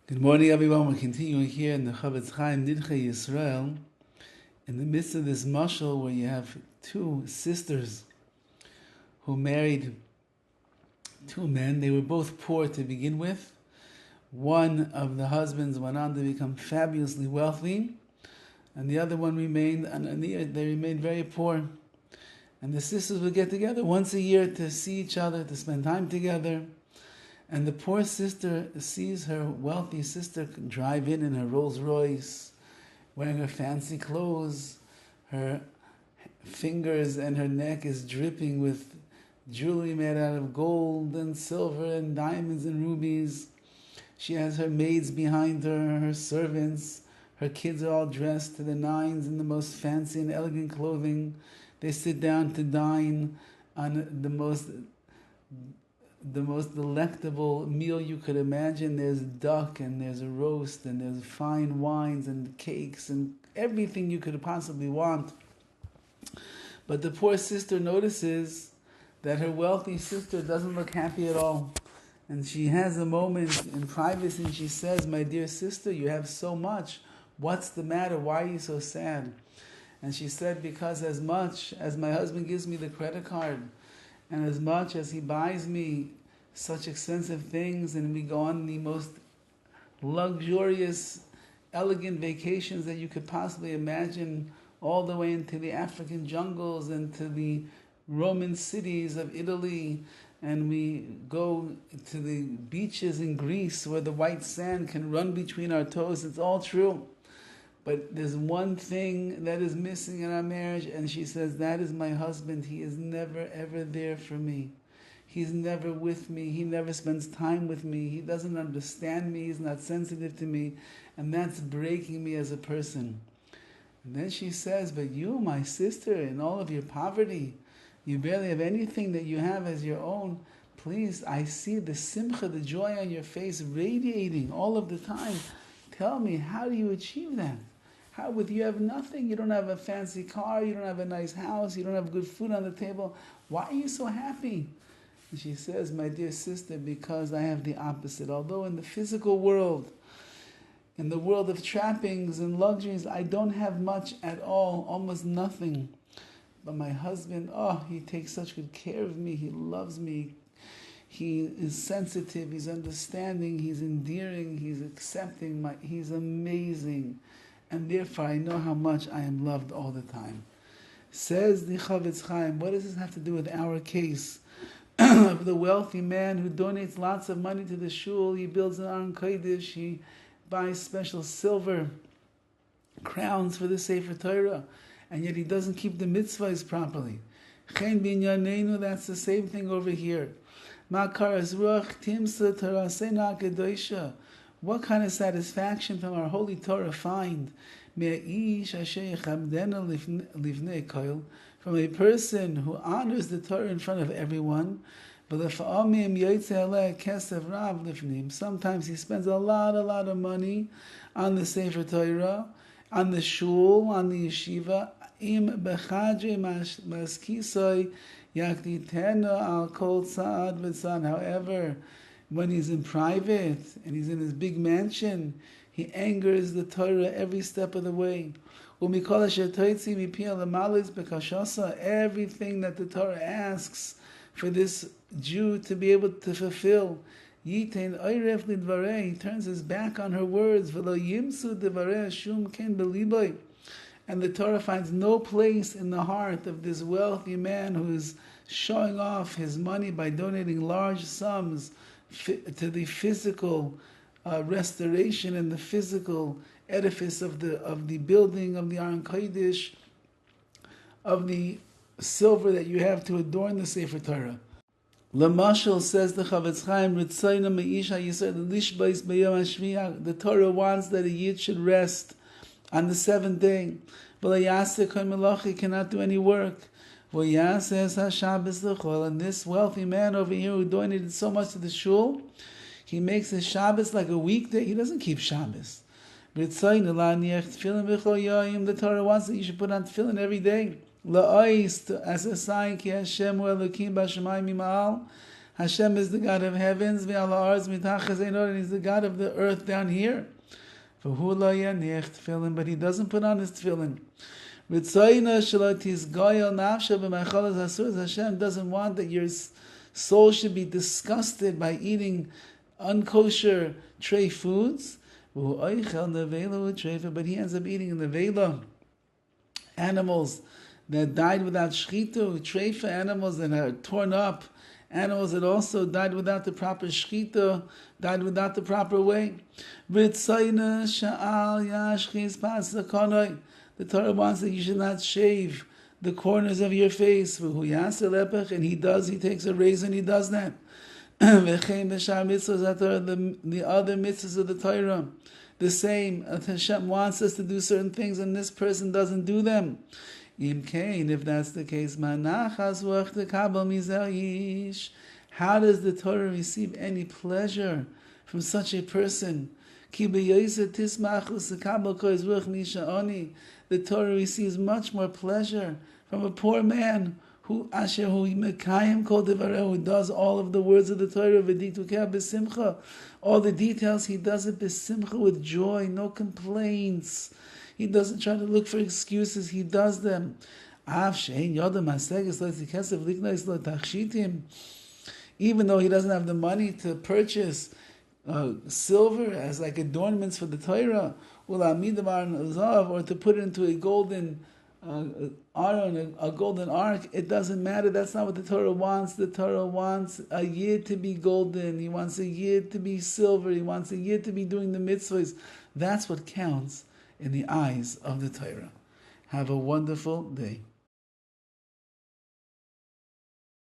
Good morning, everyone. We're continuing here in the Horowitz NIDCHEI YISRAEL, in the midst of this mashal where you have two sisters who married two men. They were both poor to begin with. One of the husbands went on to become fabulously wealthy, and the other one remained very poor. And the sisters would get together once a year to see each other, to spend time together. And the poor sister sees her wealthy sister drive in her Rolls Royce, wearing her fancy clothes. Her fingers and her neck is dripping with jewelry made out of gold and silver and diamonds and rubies. She has her maids behind her, her servants. Her kids are all dressed to the nines in the most fancy and elegant clothing. They sit down to dine on the most delectable meal you could imagine. There's duck and there's a roast and there's fine wines and cakes and everything you could possibly want. But the poor sister notices that her wealthy sister doesn't look happy at all. And she has a moment in privacy and she says, "My dear sister, you have so much. What's the matter? Why are you so sad?" And she said, "Because as much as my husband gives me the credit card, and as much as he buys me such expensive things, and we go on the most luxurious, elegant vacations that you could possibly imagine, all the way into the African jungles and to the Roman cities of Italy, and we go to the beaches in Greece where the white sand can run between our toes." It's all true. But there's one thing that is missing in our marriage, and she says, "That is my husband. He is never, ever there for me. He's never with me. He never spends time with me. He doesn't understand me. He's not sensitive to me. And that's breaking me as a person." And then she says, "But you, my sister, in all of your poverty, you barely have anything that you have as your own. Please, I see the simcha, the joy on your face radiating all of the time. Tell me, how do you achieve that? How, with you have nothing, you don't have a fancy car, you don't have a nice house, you don't have good food on the table. Why are you so happy?" And she says, "My dear sister, because I have the opposite. Although in the physical world, in the world of trappings and luxuries, I don't have much at all, almost nothing. But my husband, he takes such good care of me, he loves me, he is sensitive, he's understanding, he's endearing, he's accepting, he's amazing. And therefore I know how much I am loved all the time." Says the Horowitz, what does this have to do with our case of the wealthy man who donates lots of money to the shul? He builds an Aron Kodesh, he buys special silver crowns for the Sefer Torah, and yet he doesn't keep the mitzvahs properly. Chen binyanenu, that's the same thing over here. Makaras ruach timsa torasena kedosha. What kind of satisfaction from our holy Torah find? From a person who honors the Torah in front of everyone. Sometimes he spends a lot of money on the Sefer Torah, on the shul, on the yeshiva. However, when he's in private and he's in his big mansion, he angers the Torah every step of the way. Everything that the Torah asks for this Jew to be able to fulfill, he turns his back on her words. And the Torah finds no place in the heart of this wealthy man who is showing off his money by donating large sums to the physical restoration and the physical edifice of the building of the Aron Kodesh, of the silver that you have to adorn the Sefer Torah. Lamashal, says the Horowitz, the Torah wants that a Yid should rest on the seventh day. He cannot do any work. And this wealthy man over here who donated so much to the shul, he makes his Shabbos like a weekday. He doesn't keep Shabbos. The Torah wants that you should put on tefillin every day. As a sign, Hashem is the God of heavens, and He's the God of the earth down here. But He doesn't put on His tefillin. Hashem doesn't want that your soul should be disgusted by eating unkosher tray foods. But He ends up eating in the vela animals that died without shchitu, treifa animals that are torn up, animals that also died without the proper shchita, died without the proper way. The Torah wants that you should not shave the corners of your face. And He does, He takes a razor and He does that. The other mitzvahs of the Torah, the same. Hashem wants us to do certain things and this person doesn't do them. If that's the case, how does the Torah receive any pleasure from such a person? The Torah receives much more pleasure from a poor man who does all of the words of the Torah, all the details, he does it b'simcha, with joy, no complaints. He doesn't try to look for excuses, he does them. Even though he doesn't have the money to purchase silver as like adornments for the Torah, or to put it into a golden aron, a golden ark, it doesn't matter. That's not what the Torah wants. The Torah wants a yid to be golden. He wants a yid to be silver. He wants a yid to be doing the mitzvahs. That's what counts in the eyes of the Torah. Have a wonderful day.